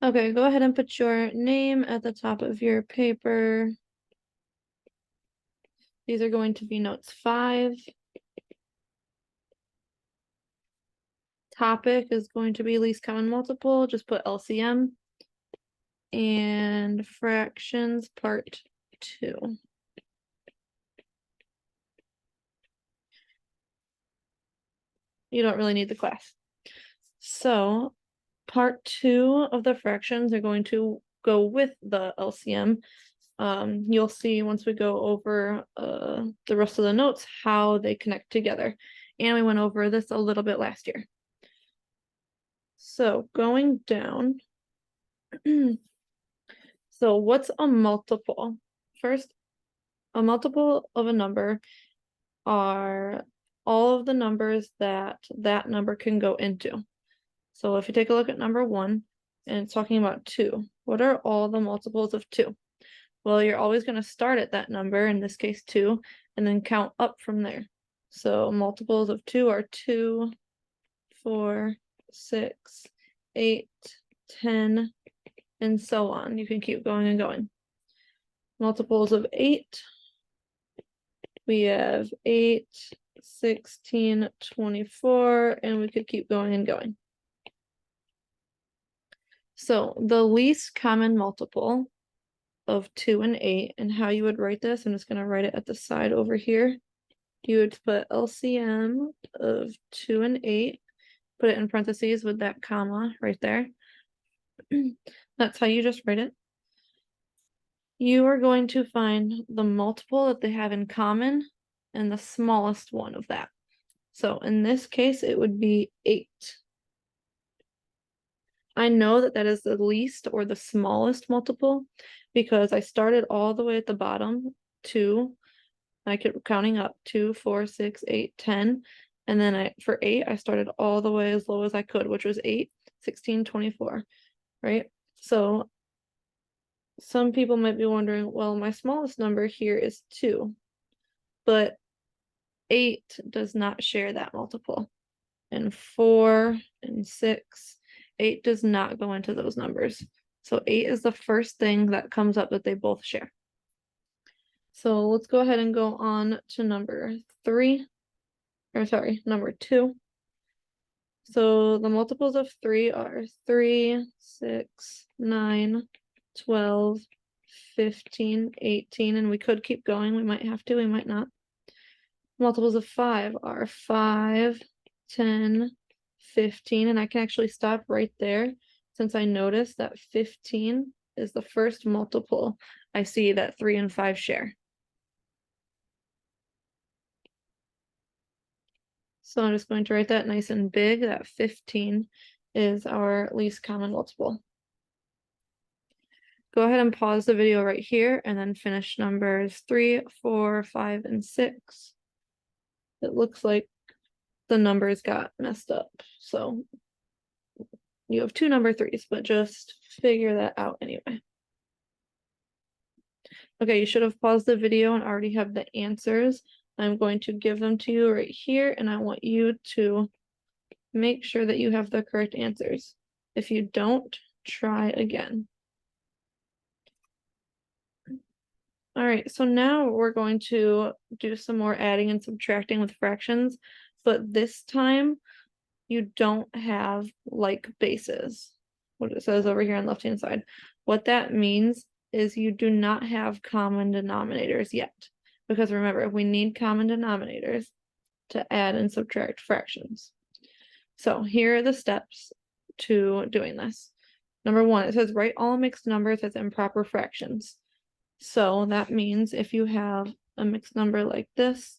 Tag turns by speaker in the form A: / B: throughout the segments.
A: Okay, go ahead and put your name at the top of your paper. These are going to be notes 5. Topic is going to be least common multiple, just put LCM. And fractions part 2. You don't really need the class. So part 2 of the fractions are going to go with the LCM. You'll see once we go over the rest of the notes how they connect together. And we went over this a little bit last year. So going down, so what's a multiple? First, a multiple of a number are all of the numbers that that number can go into. So if you take a look at number 1, and it's talking about 2, what are all the multiples of 2? Well, you're always going to start at that number, in this case 2, and then count up from there. So multiples of 2 are 2, 4, 6, 8, 10, and so on. You can keep going and going. Multiples of 8, we have 8, 16, 24, and we could keep going and going. So the least common multiple of 2 and 8, and how you would write this, I'm just going to write it at the side over here. You would put LCM of 2 and 8, put it in parentheses with that comma right there. That's how you just write it. You are going to find the multiple that they have in common and the smallest one of that. So in this case, it would be 8. I know that that is the least or the smallest multiple because I started all the way at the bottom, 2. I kept counting up 2, 4, 6, 8, 10. And then for 8, I started all the way as low as I could, which was 8, 16, 24, right? So some people might be wondering, well, my smallest number here is 2, but 8 does not share that multiple. And 4 and 6, 8 does not go into those numbers. So 8 is the first thing that comes up that they both share. So let's go ahead and go on to number 2. So the multiples of 3 are 3, 6, 9, 12, 15, 18, and we could keep going. We might have to, we might not. Multiples of 5 are 5, 10, 15, and I can actually stop right there since I noticed that 15 is the first multiple I see that 3 and 5 share. So I'm just going to write that nice and big, that 15 is our least common multiple. Go ahead and pause the video right here and then finish numbers 3, 4, 5, and 6. It looks like the numbers got messed up. So you have 2 number 3s, but just figure that out anyway. Okay, you should have paused the video and already have the answers. I'm going to give them to you right here, and I want you to make sure that you have the correct answers. If you don't, try again. All right, so now we're going to do some more adding and subtracting with fractions, but this time you don't have like bases, what it says over here on the left-hand side. What that means is you do not have common denominators yet, because remember, we need common denominators to add and subtract fractions. So here are the steps to doing this. Number 1, it says write all mixed numbers as improper fractions. So that means if you have a mixed number like this,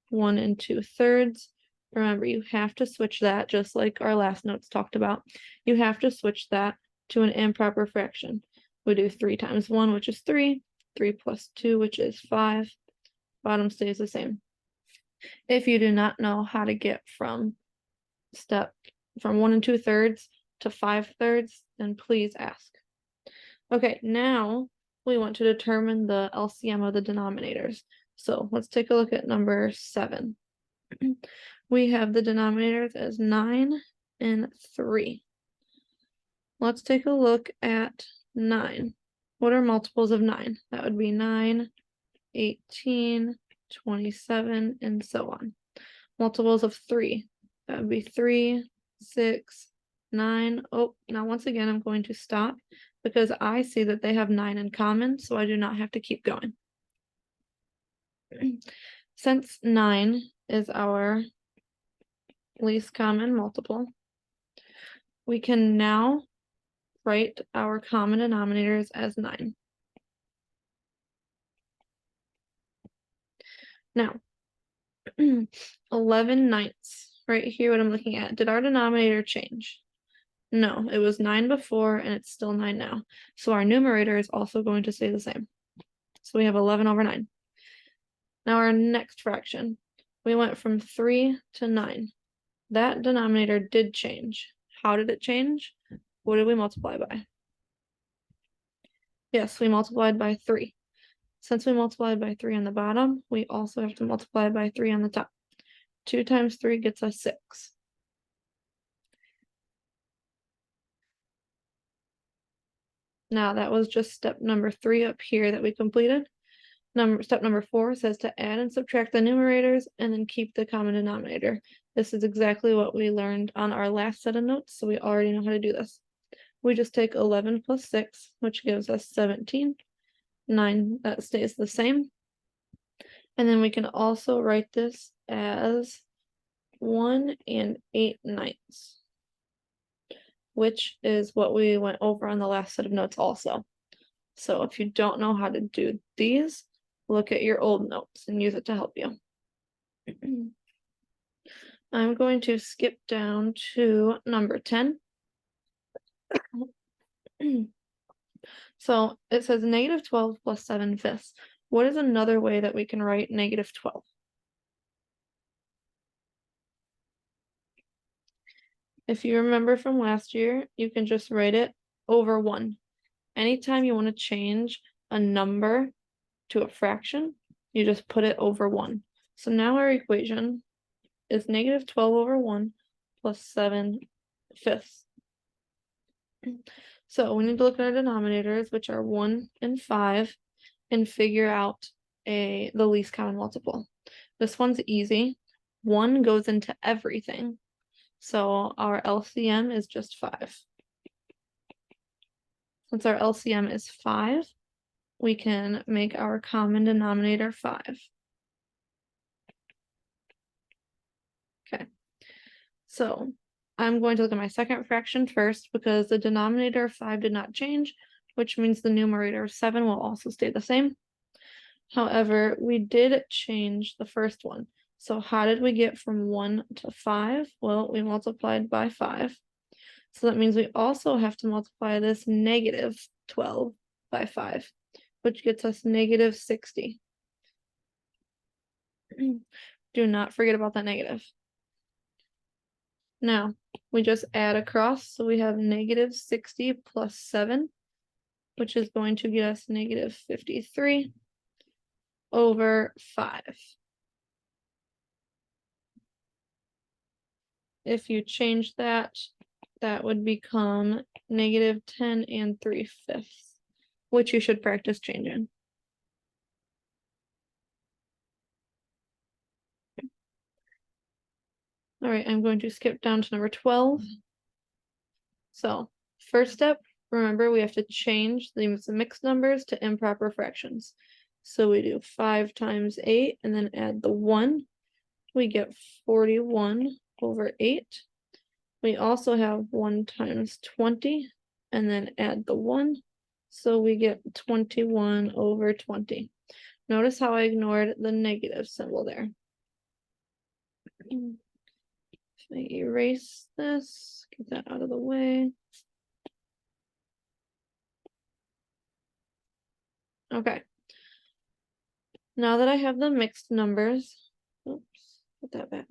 A: 1 2/3, remember you have to switch that, just like our last notes talked about. You have to switch that to an improper fraction. We do 3 times 1, which is 3, 3 plus 2, which is 5. Bottom stays the same. If you do not know how to get from 1 2/3 to 5/3, then please ask. Okay, now we want to determine the LCM of the denominators. So let's take a look at number 7. We have the denominators as 9 and 3. let's take a look at 9. What are multiples of 9? That would be 9, 18, 27, and so on. Multiples of 3. That would be 3, 6, 9. Oh, now once again, I'm going to stop because I see that they have 9 in common, so I do not have to keep going. Since 9 is our least common multiple, we can now write our common denominators as 9. Now, 11 ninths, right here what I'm looking at. Did our denominator change? No, it was 9 before and it's still 9 now. So our numerator is also going to stay the same. So we have 11 over 9. Now our next fraction, we went from 3 to 9. That denominator did change. How did it change? What did we multiply by? Yes, we multiplied by 3. Since we multiplied by 3 on the bottom, we also have to multiply by 3 on the top. 2 times 3 gets us 6. Now that was just step number 3 up here that we completed. Step number 4 says to add and subtract the numerators and then keep the common denominator. This is exactly what we learned on our last set of notes, so we already know how to do this. We just take 11 plus 6, which gives us 17. 9, that stays the same. And then we can also write this as 1 and 8 ninths, which is what we went over on the last set of notes also. So if you don't know how to do these, look at your old notes and use it to help you. I'm going to skip down to number 10. So it says negative 12 plus 7/5. What is another way that we can write negative 12? If you remember from last year, you can just write it over 1. Anytime you want to change a number to a fraction, you just put it over 1. So now our equation is negative 12 over 1 plus 7/5. So we need to look at our denominators, which are 1 and 5, and figure out the least common multiple. This one's easy. 1 goes into everything. So our LCM is just 5. Since our LCM is 5, we can make our common denominator 5. Okay, so I'm going to look at my second fraction first because the denominator of 5 did not change, which means the numerator of 7 will also stay the same. However, we did change the first one. So how did we get from 1 to 5? Well, we multiplied by 5. So that means we also have to multiply this negative 12 by 5, which gets us negative 60. Do not forget about that negative. Now, we just add across, so we have negative 60 plus 7, which is going to get us negative 53 over 5. If you change that, that would become negative 10 and 3/5, which you should practice changing. All right, I'm going to skip down to number 12. So first step, remember we have to change these mixed numbers to improper fractions. So we do 5 times 8 and then add the 1. We get 41 over 8. We also have 1 times 20 and then add the 1. So we get 21 over 20. Notice how I ignored the negative symbol there. If I erase this, get that out of the way. Okay. Now that I have the mixed numbers, oops, put that back.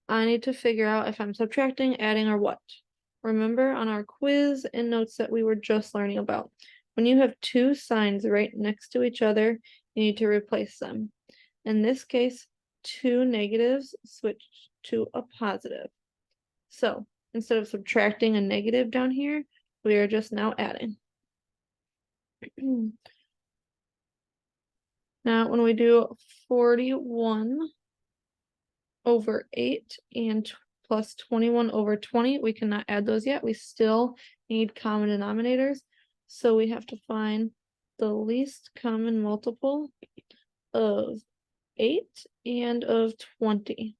A: I need to figure out if I'm subtracting, adding, or what. Remember on our quiz and notes that we were just learning about, when you have 2 signs right next to each other, you need to replace them. In this case, 2 negatives switch to a positive. So instead of subtracting a negative down here, We are just now adding. Now, when we do 41 over 8 and plus 21 over 20, we cannot add those yet. We still need common denominators. So we have to find the least common multiple of 8 and of 20.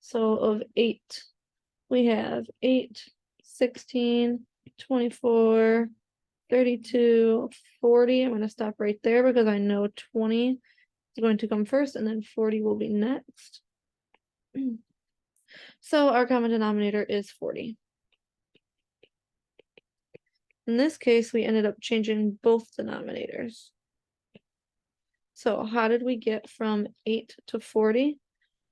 A: So of 8, we have 8, 16, 24, 32, 40. I'm going to stop right there because I know 20 is going to come first and then 40 will be next. So our common denominator is 40. In this case, we ended up changing both denominators. So how did we get from 8 to 40?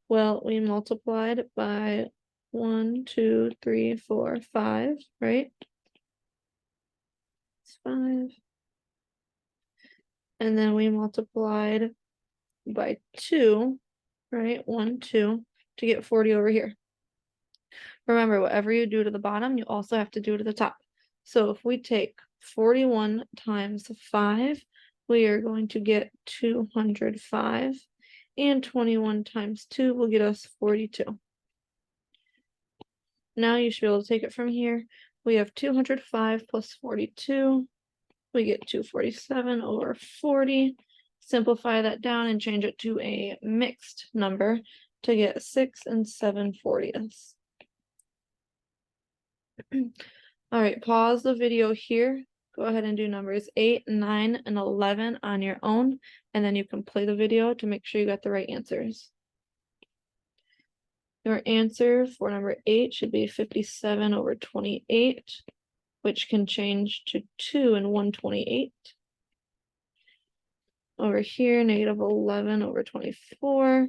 A: Well, we multiplied by 1, 2, 3, 4, 5, right? It's 5. And then we multiplied by 2, right? 1, 2, to get 40 over here. Remember, whatever you do to the bottom, you also have to do to the top. So if we take 41 times 5, we are going to get 205. And 21 times 2 will get us 42. Now you should be able to take it from here. We have 205 plus 42. We get 247 over 40. Simplify that down and change it to a mixed number to get 6 and 7/40. All right, pause the video here. Go ahead and do numbers 8, 9, and 11 on your own, and then you can play the video to make sure you got the right answers. Your answer for number 8 should be 57 over 28, which can change to 2 and 1/28. Over here, negative 11 over 24.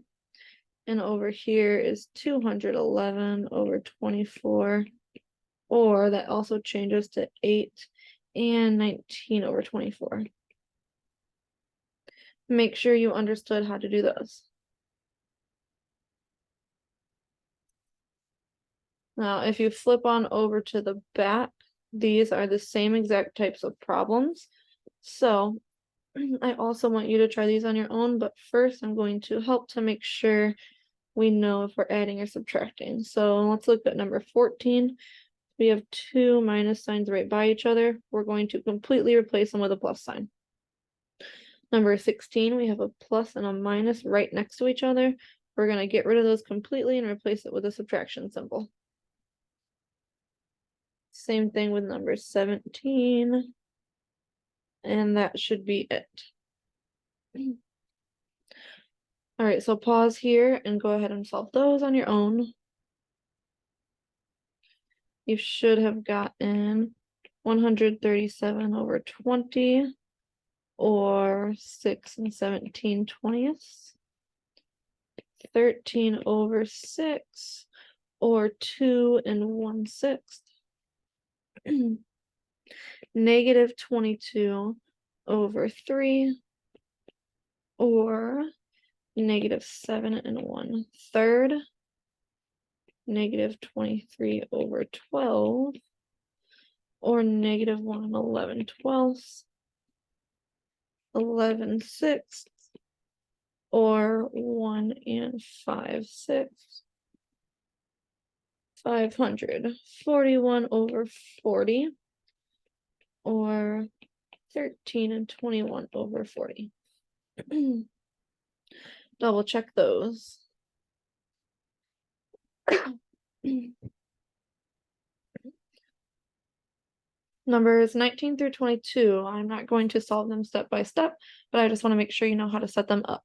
A: And over here is 211 over 24. Or that also changes to 8 and 19 over 24. Make sure you understood how to do those. Now, if you flip on over to the back, these are the same exact types of problems. So I also want you to try these on your own, but first I'm going to help to make sure we know if we're adding or subtracting. So let's look at number 14. We have two minus signs right by each other. We're going to completely replace them with a plus sign. Number 16, we have a plus and a minus right next to each other. We're going to get rid of those completely and replace it with a subtraction symbol. Same thing with number 17. And that should be it. All right, so pause here and go ahead and solve those on your own. You should have gotten 137 over 20, or 6 and 17/20. 13 over 6, or 2 and 1/6. Negative 22 over 3, or negative 7 and 1/3. Negative 23 over 12, or negative 1 and 11/12. 11/6, or 1 and 5/6. 541 over 40, or 13 and 21 over 40. Double check those. Numbers 19 through 22, I'm not going to solve them step by step, but I just want to make sure you know how to set them up.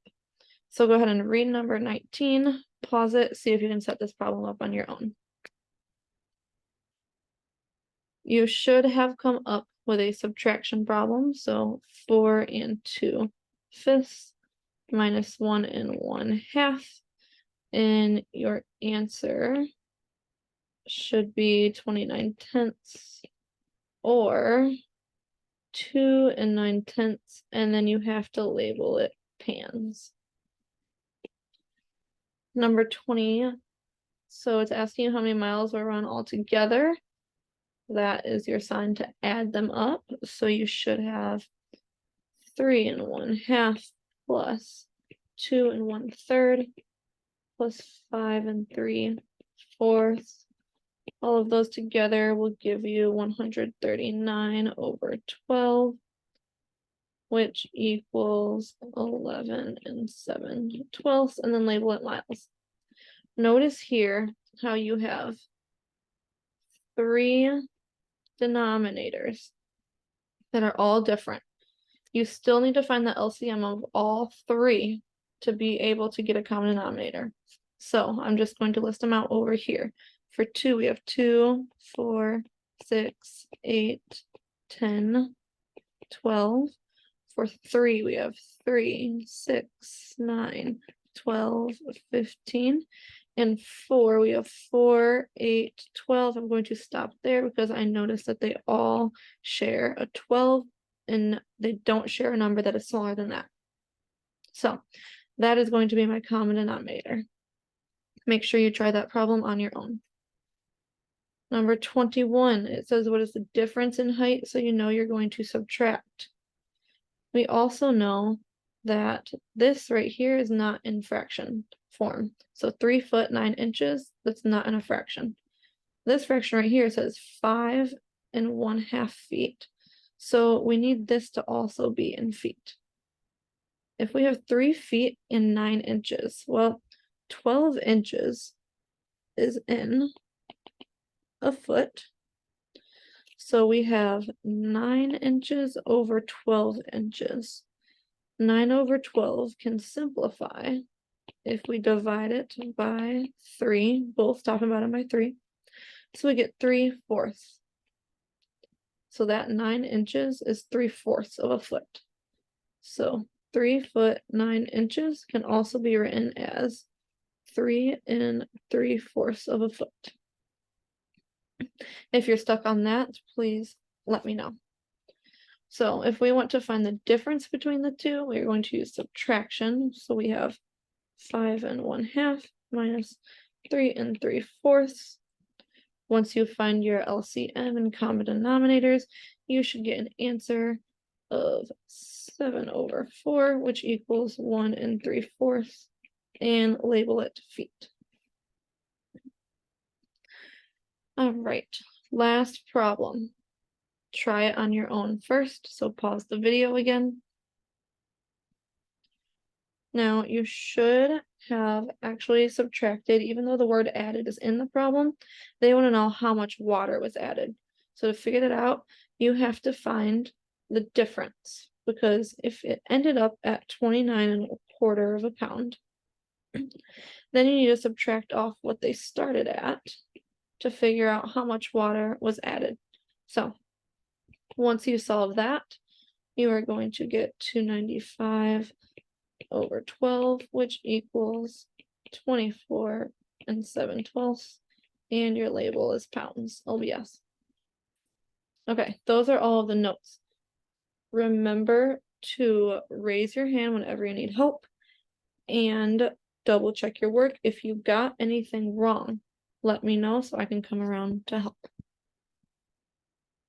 A: So go ahead and read number 19, pause it, see if you can set this problem up on your own. You should have come up with a subtraction problem, so 4 and 2/5 minus 1 and 1/2, and your answer should be 29/10, or 2 and 9/10, and then you have to label it pans. Number 20, so it's asking you how many miles were run all together. that is your sign to add them up. So you should have 3 1/2 plus 2 1/3 plus 5 3/4. All of those together will give you 139 over 12, which equals 11 7/12, and then label it miles. Notice here how you have 3 denominators that are all different. You still need to find the LCM of all 3 to be able to get a common denominator. So I'm just going to list them out over here. For 2, we have 2, 4, 6, 8, 10, 12. For 3, we have 3, 6, 9, 12, 15. And 4, we have 4, 8, 12. I'm going to stop there because I noticed that they all share a 12 and they don't share a number that is smaller than that. So that is going to be my common denominator. Make sure you try that problem on your own. Number 21, it says what is the difference in height, so you know you're going to subtract. We also know that this right here is not in fraction form. So 3 foot 9 inches, that's not in a fraction. This fraction right here says 5 1/2 feet. So we need this to also be in feet. If we have 3 feet and 9 inches, well, 12 inches is in a foot. So we have 9 inches over 12 inches. 9 over 12 can simplify if we divide it by 3, both top and bottom by 3. So we get 3/4. So that 9 inches is 3/4 of a foot. So 3 foot 9 inches can also be written as 3 3/4 of a foot. If you're stuck on that, please let me know. So if we want to find the difference between the two, we're going to use subtraction. So we have 5 1/2 minus 3 3/4. Once you find your LCM and common denominators, you should get an answer of 7/4, which equals 1 3/4, and label it feet. All right, last problem. Try it on your own first, so pause the video again. Now you should have actually subtracted, even though the word added is in the problem, they want to know how much water was added. So to figure that out, you have to find the difference, because if it ended up at 29 1/4 of a pound, then you need to subtract off what they started at to figure out how much water was added. So once you solve that, you are going to get 295 over 12, which equals 24 7/12, and your label is pounds, LBS. Okay, those are all of the notes. Remember to raise your hand whenever you need help and double check your work. If you got anything wrong, let me know so I can come around to help.